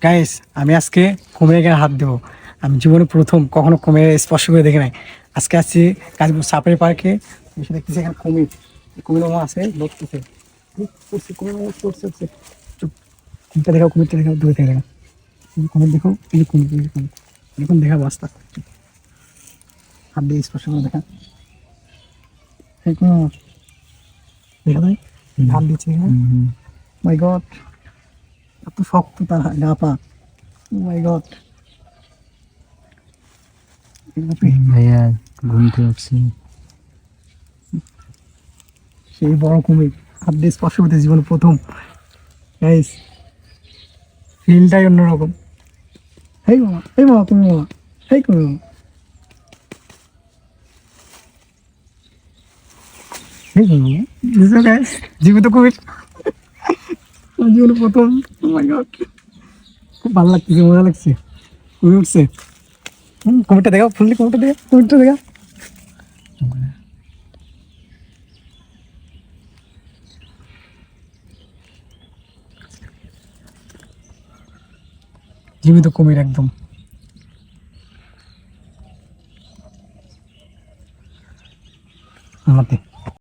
Guys, আমি আজকে কুমিরের গায়ে হাত দেবো। আমি জীবনে প্রথম কখনো কুমির স্পর্শ করে দেখি নাই। আজকে আসছি গাজীপুর সাফারি পার্কে, এসে দেখতেছি এখানে কুমির। কুমির মামা আছে, লড়তেছে। কুমির মামা উঠছে। চুপ, কুমিরটা দেখাও, দূরে থেকে দেখা। কুমির দেখো, এই যে কুমির, এখন দেখা বাস্তা। হাত দিয়ে স্পর্শ করে দেখা। এই কুমির মামা, দেখা যায় হাত দিচ্ছে এখানে। মাই গড, এত শক্ত তার গা পা। মাই গড, ভাইয়া ঘুমতে উঠছি। সেই বড় কুমির হাত দিয়ে স্পর্শ করতে জীবনে প্রথম। গাইস, ফিলটাই অন্যরকম। হেই মামা তুমি মামা, হেই কুমির মামা, হেই কুমির মামা। বুঝছো গাইস, জীবিত কুমির আমার জীবনে প্রথম। মাই গড, খুব ভালো লাগতেছে, মজা লাগছে। কুমির উঠছে। কুমিরটা দেখাও, ফুললি কুমিরটা দেখা। জীবিত কুমির একদম। আমাদের